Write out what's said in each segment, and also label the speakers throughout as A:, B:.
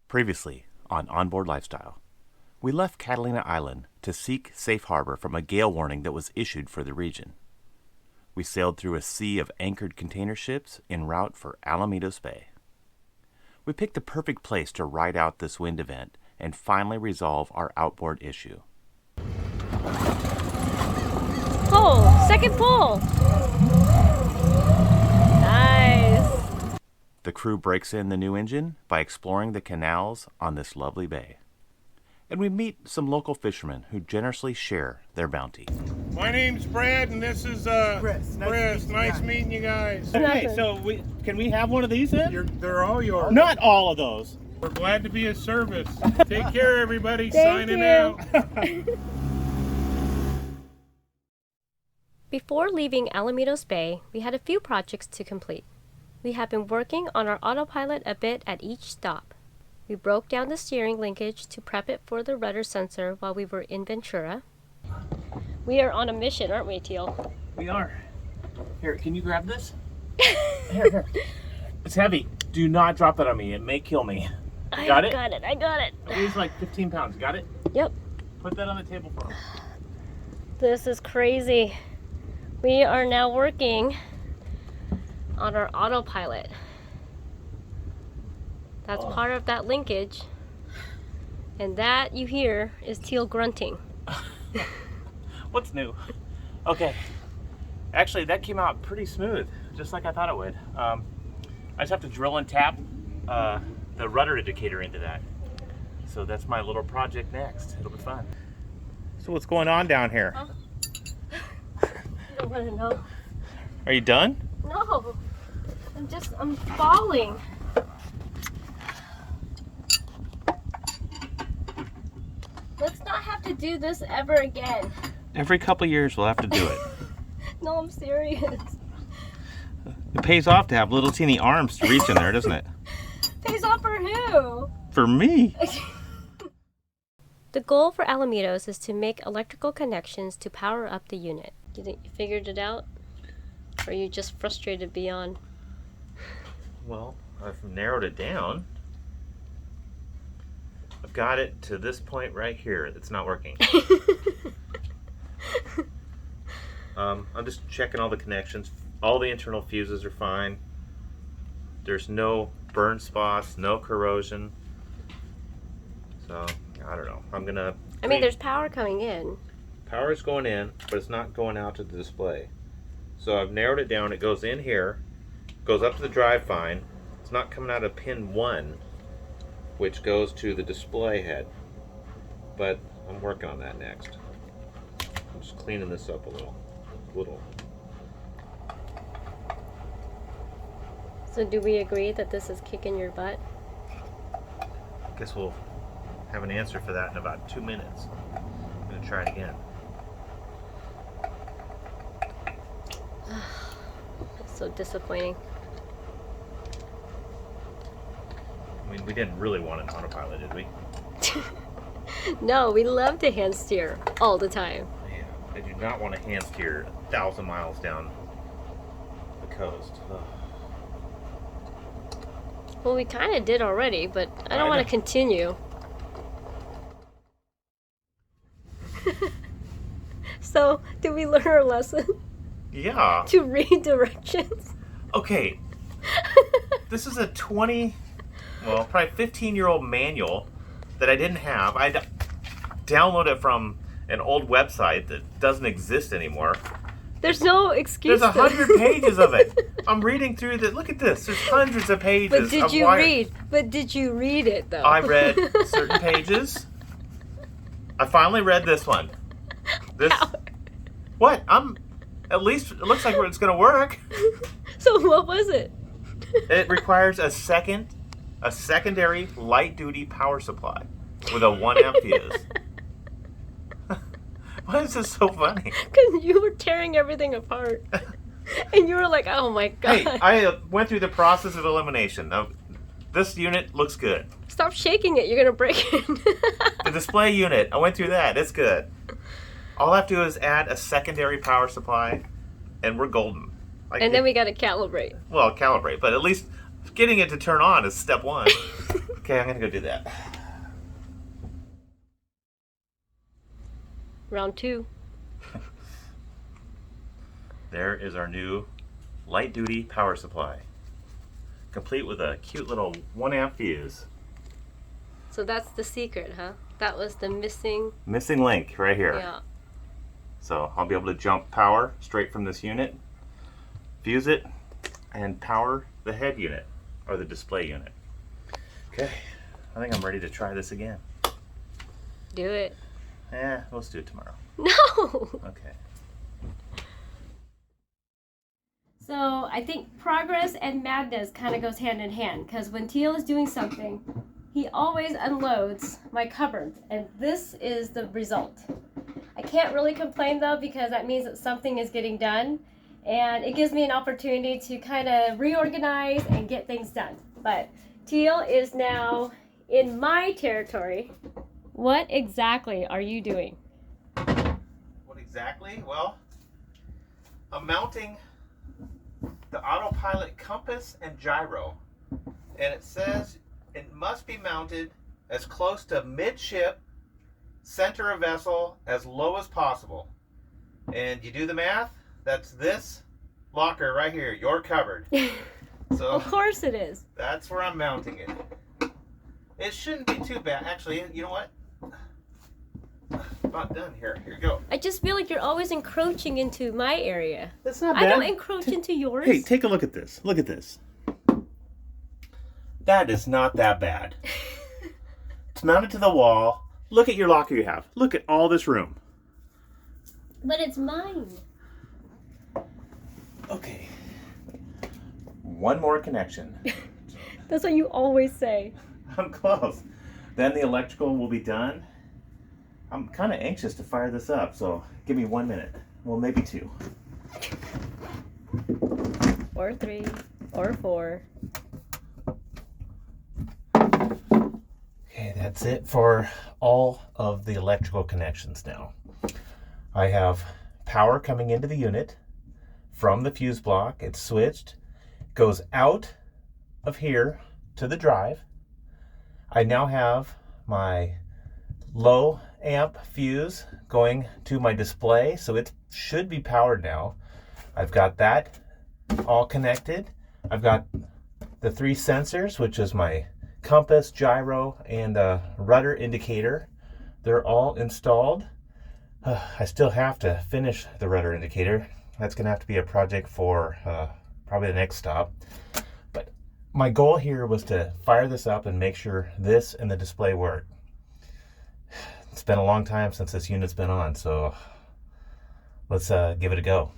A: Previously on Onboard Lifestyle, we left Catalina Island to seek safe harbor from a gale warning that was issued for the region. We sailed through a sea of anchored container ships en route for Alamitos Bay. We picked the perfect place to ride out this wind event and finally resolve our outboard issue.
B: Pull! Second pull! Nice!
A: The crew breaks in the new engine by exploring the canals on this lovely bay. And we meet some local fishermen who generously share their bounty.
C: My name's Brad, and this is Chris. Nice meeting you guys.
D: Okay, so can we have one of these then?
C: They're all yours.
D: Not all of those.
C: We're glad to be of service. Take care, everybody.
B: Thank
C: Signing
B: you.
C: out.
B: Before leaving Alamitos Bay, we had a few projects to complete. We have been working on our autopilot a bit at each stop. We broke down the steering linkage to prep it for the rudder sensor while we were in Ventura. We are on a mission, aren't we, Teal?
D: We are. Here, can you grab this? Here. It's heavy. Do not drop that on me. It may kill me.
B: I
D: got it?
B: got it.
D: It weighs like 15 pounds. Got it?
B: Yep.
D: Put that on the table for us.
B: This is crazy. We are now working on our autopilot. That's part of that linkage. And that you hear is Teal grunting.
D: What's new? Okay. Actually, that came out pretty smooth, just like I thought it would. I just have to drill and tap the rudder indicator into that. So that's my little project next. It'll be fun. So what's going on down here?
B: Huh? I don't want to know.
D: Are you done?
B: No. I'm falling. Let's not have to do this ever again.
D: Every couple of years we'll have to do it.
B: No, I'm serious.
D: It pays off to have little teeny arms to reach in there, doesn't it?
B: Pays off for who?
D: For me.
B: The goal for Alamitos is to make electrical connections to power up the unit. Do you think you figured it out? Or are you just frustrated beyond?
D: Well, I've narrowed it down. I've got it to this point right here. It's not working. I'm just checking all the connections. All the internal fuses are fine. There's no burn spots, no corrosion. So, I don't know.
B: I mean, there's power coming in.
D: Power is going in, but it's not going out to the display. So I've narrowed it down. It goes in here, goes up to the drive fine. It's not coming out of pin 1, which goes to the display head. But I'm working on that next. I'm just cleaning this up a little.
B: So do we agree that this is kicking your butt?
D: I guess we'll have an answer for that in about 2 minutes. I'm going to try it again.
B: It's so disappointing.
D: I mean, we didn't really want an autopilot, did we?
B: No, we love to hand steer all the time.
D: Yeah, I do not want to hand steer 1,000 miles down the coast. Ugh.
B: Well, we kind of did already, but I don't want to continue. So, did we learn our lesson?
D: Yeah.
B: To read directions?
D: Okay. This is a probably 15-year-old manual that I didn't have. I downloaded it from an old website that doesn't exist anymore.
B: There's no excuse.
D: There's 100 pages of it. I'm reading through the. Look at this. There's hundreds of pages.
B: But did you read? But did you read it though?
D: I read certain pages. I finally read this one. This. What? At least it looks like it's going to work.
B: So what was it?
D: It requires a secondary light-duty power supply with a 1 amp fuse. Why is this so funny?
B: Because you were tearing everything apart. And you were like, oh my god.
D: Hey, I went through the process of elimination. Now, this unit looks good.
B: Stop shaking it. You're going to break it.
D: The display unit, I went through that. It's good. All I have to do is add a secondary power supply, and we're golden.
B: And then we got to calibrate.
D: Well, calibrate, but at least Getting it to turn on is step one. Okay, I'm gonna go do that.
B: Round 2.
A: There is our new light-duty power supply, complete with a cute little 1 amp fuse.
B: So that's the secret, huh? That was the missing
A: link right here.
B: Yeah.
A: So I'll be able to jump power straight from this unit, fuse it, and power the head unit, or the display unit. Okay, I think I'm ready to try this again.
B: Do it.
A: Let's do it tomorrow.
B: No!
A: Okay.
B: So I think progress and madness kind of goes hand in hand, because when Teal is doing something, he always unloads my cupboard, and this is the result. I can't really complain though, because that means that something is getting done, and it gives me an opportunity to kind of reorganize and get things done. But Teal is now in my territory. What exactly are you doing?
D: What exactly? Well, I'm mounting the Autopilot compass and gyro, and it says it must be mounted as close to midship, center of vessel, as low as possible. And you do the math, that's this locker right here, your cupboard. So
B: Of course it is.
D: that's where I'm mounting it. It shouldn't be too bad. Actually, you know what? About done here. Here you go.
B: I just feel like you're always encroaching into my area.
A: That's not
B: I don't encroach into yours.
A: Hey, take a look at this. Look at this. That is not that bad. It's mounted to the wall. Look at your locker you have. Look at all this room.
B: But it's mine.
A: Okay. One more connection.
B: That's what you always say.
A: I'm close. Then the electrical will be done. I'm kind of anxious to fire this up, so give me 1 minute. Well, maybe 2.
B: Or 3, or 4.
A: Okay, that's it for all of the electrical connections now. I have power coming into the unit from the fuse block. It's switched, goes out of here to the drive. I now have my low amp fuse going to my display, so it should be powered now. I've got that all connected. I've got the 3 sensors, which is my compass, gyro, and rudder indicator. They're all installed. I still have to finish the rudder indicator. That's going to have to be a project for probably the next stop. But my goal here was to fire this up and make sure this and the display work. It's been a long time since this unit's been on, so let's give it a go.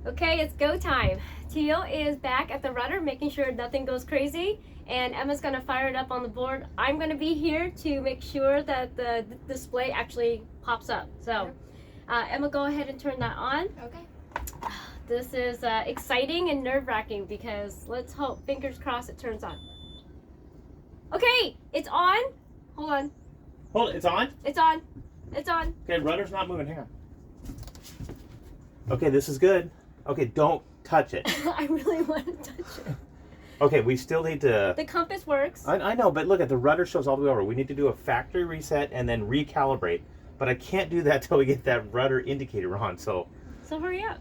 B: Okay, it's go time. Teal is back at the rudder, making sure nothing goes crazy, and Emma's gonna fire it up on the board. I'm gonna be here to make sure that the display actually pops up. So, Emma, go ahead and turn that on.
E: Okay.
B: This is exciting and nerve-wracking, because let's hope, fingers crossed, it turns on. Okay, it's on. Hold on.
A: Hold it, it's on?
B: It's on. It's on.
A: Okay, rudder's not moving here. Okay, this is good. Okay, don't touch it.
B: I really want to touch it.
A: Okay, we still need to...
B: The compass works.
A: I know, but look at the rudder shows all the way over. We need to do a factory reset and then recalibrate. But I can't do that till we get that rudder indicator on, so...
B: So hurry up.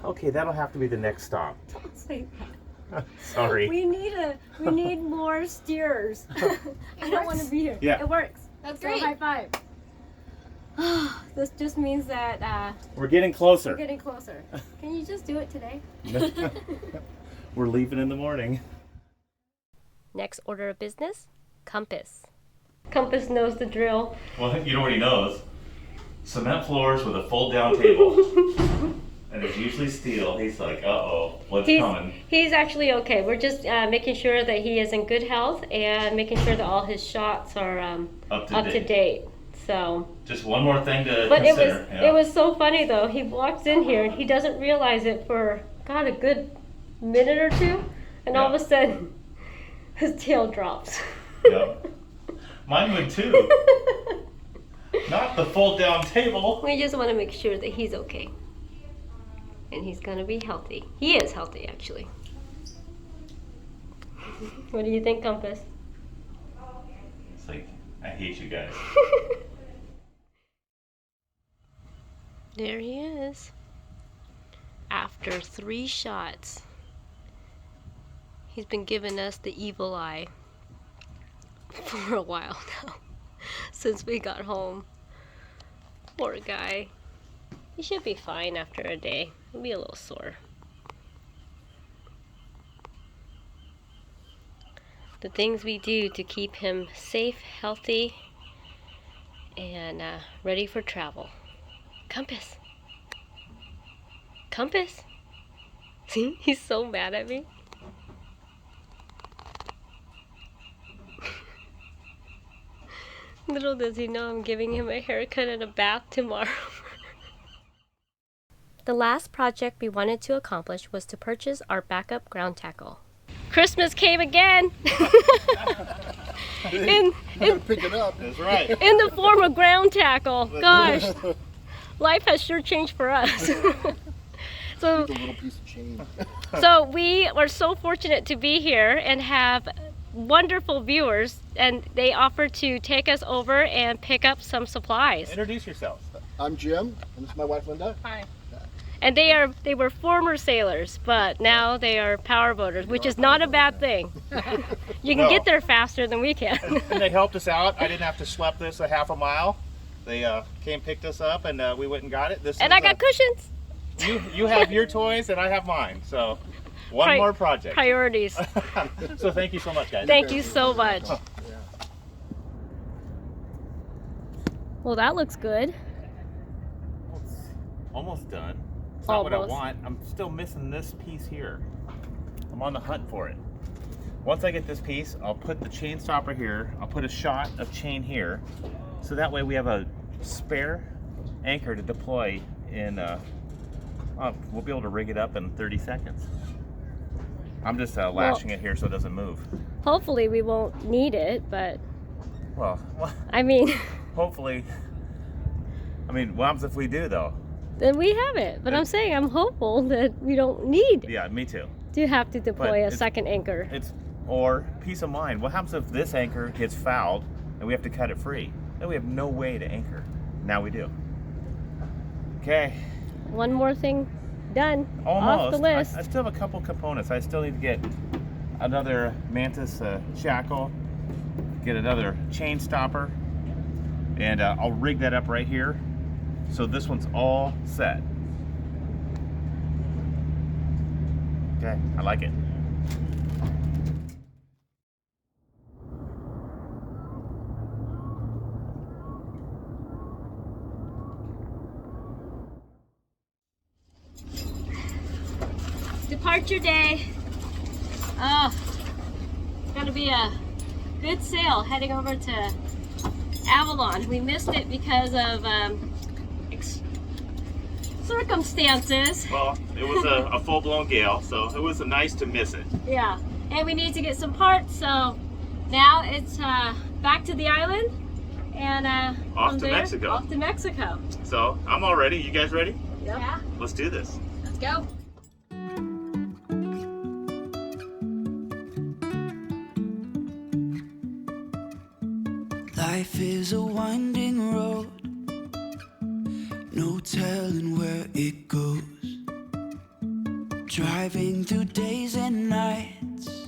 A: Okay, that'll have to be the next stop.
B: Don't say that.
A: Sorry.
B: We need more steerers. I don't want to be here.
A: Yeah.
B: It works.
E: That's
B: So
E: great.
B: high five. This just means that
A: We're getting closer.
B: we're getting closer. Can you just do it today?
A: We're leaving in the morning.
B: Next order of business, compass. Compass knows the drill.
A: Well, you know what he knows? Cement floors with a fold-down table. And it's usually steel. He's like, uh-oh, what's coming?
B: He's actually okay. We're just making sure that he is in good health and making sure that all his shots are up to date. So.
A: Just one more thing to
B: But
A: consider.
B: it was so funny though. He walks in here and he doesn't realize it for a good minute or two, and all of a sudden his tail drops.
A: Yep. Mine would too.
D: Not the fold down table.
B: We just want to make sure that he's okay. And he's gonna be healthy. He is healthy, actually. What do you think, Compass?
D: It's like, I hate you guys.
B: There he is. After 3 shots. He's been giving us the evil eye for a while now. Since we got home. Poor guy. He should be fine after a day. He'll be a little sore. The things we do to keep him safe, healthy, and ready for travel. Compass. Compass. See, he's so mad at me. Little does he know I'm giving him a haircut and a bath tomorrow. The last project we wanted to accomplish was to purchase our backup ground tackle. Christmas came again! in
E: Pick it up.
D: That's right.
B: in the form of ground tackle. Gosh, life has sure changed for us. So,
E: A little piece of chain.
B: so we are so fortunate to be here and have wonderful viewers, and they offered to take us over and pick up some supplies.
D: Introduce yourself.
E: I'm Jim, and this is my wife Linda.
B: Hi. And they were former sailors, but now they are power boaters, which is not a bad thing. You can get there faster than we can.
F: And they helped us out. I didn't have to schlep this a half a mile. They came, picked us up, and we went and got it.
B: And I got cushions.
F: You have your toys, and I have mine. So one more project.
B: Priorities.
F: So thank you so much, guys.
B: Thank you so much. Well, that looks good.
D: It's almost done. It's not what I
B: Almost.
D: want. I'm still missing this piece here. I'm on the hunt for it. Once I get this piece, I'll put the chain stopper here. I'll put a shot of chain here. So that way we have a spare anchor to deploy in, we'll be able to rig it up in 30 seconds. I'm just lashing it here so it doesn't move.
B: Hopefully we won't need it, but
D: Well,
B: I mean,
D: hopefully. I mean, what happens if we do though?
B: then we have it. But I'm saying I'm hopeful that we don't need
D: Yeah, me too.
B: to have to deploy a
D: it's-
B: second anchor.
D: It's, or peace of mind. What happens if this anchor gets fouled and we have to cut it free? Then we have no way to anchor. Now we do. Okay.
B: One more thing done.
D: Almost.
B: Off the list.
D: I still have a couple components. I still need to get another Mantis shackle, get another chain stopper, and I'll rig that up right here. So this one's all set. Okay, I like it.
B: Departure day. Oh, it's gonna be a good sail heading over to Avalon. We missed it because of circumstances.
D: Well, it was a full-blown gale, so it was nice to miss it.
B: Yeah, and we need to get some parts, so now it's back to the island and
D: Off
B: from
D: to
B: there,
D: Mexico.
B: Off to Mexico.
D: So I'm all ready. You guys ready?
B: Yeah,
D: Let's do this.
B: let's go.
G: Life is a winding road, no telling where it goes. Driving through days and nights,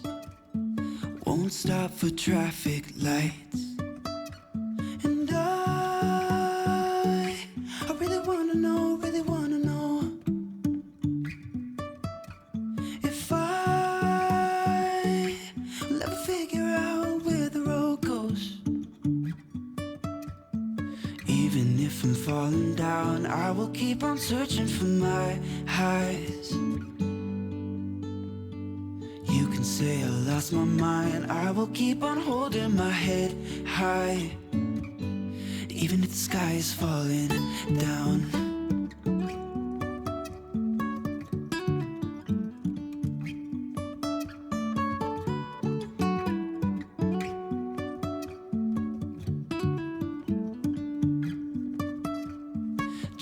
G: won't stop for traffic lights. And I really wanna know, if I will ever figure out where the road goes. Even if I'm falling down, I will keep on searching for my highs. You can say I lost my mind, I will keep on holding my head high. Even if the sky is falling down.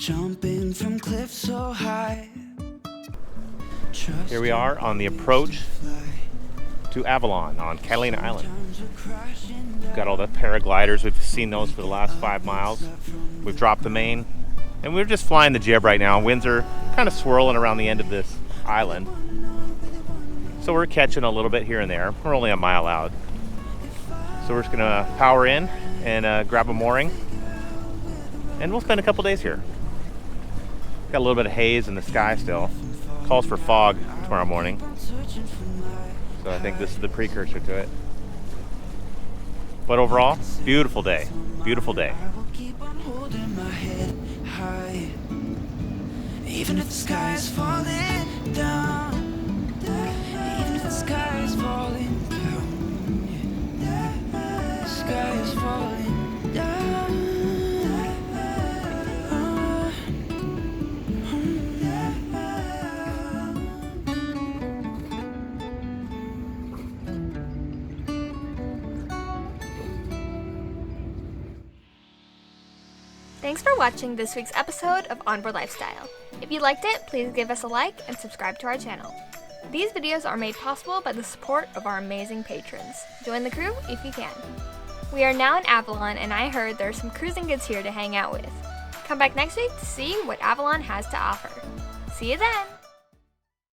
G: jumping from cliffs so high.
D: Here we are on the approach to Avalon on Catalina Island. We've got all the paragliders. We've seen those for the last 5 miles. We've dropped the main, and we're just flying the jib right now. Winds are kind of swirling around the end of this island, so we're catching a little bit here and there. We're only a mile out, so we're just gonna power in and grab a mooring, and we'll spend a couple days here. Got a little bit of haze in the sky still. Calls for fog tomorrow morning, so I think this is the precursor to it. But overall, beautiful day. Beautiful day.
G: I will keep on holding my head high, even if the sky is falling down. Even if the sky is falling down. The sky is falling down.
H: Thanks for watching this week's episode of Onboard Lifestyle. If you liked it, please give us a like and subscribe to our channel. These videos are made possible by the support of our amazing patrons. Join the crew if you can. We are now in Avalon, and I heard there are some cruising goods here to hang out with. Come back next week to see what Avalon has to offer. See you then!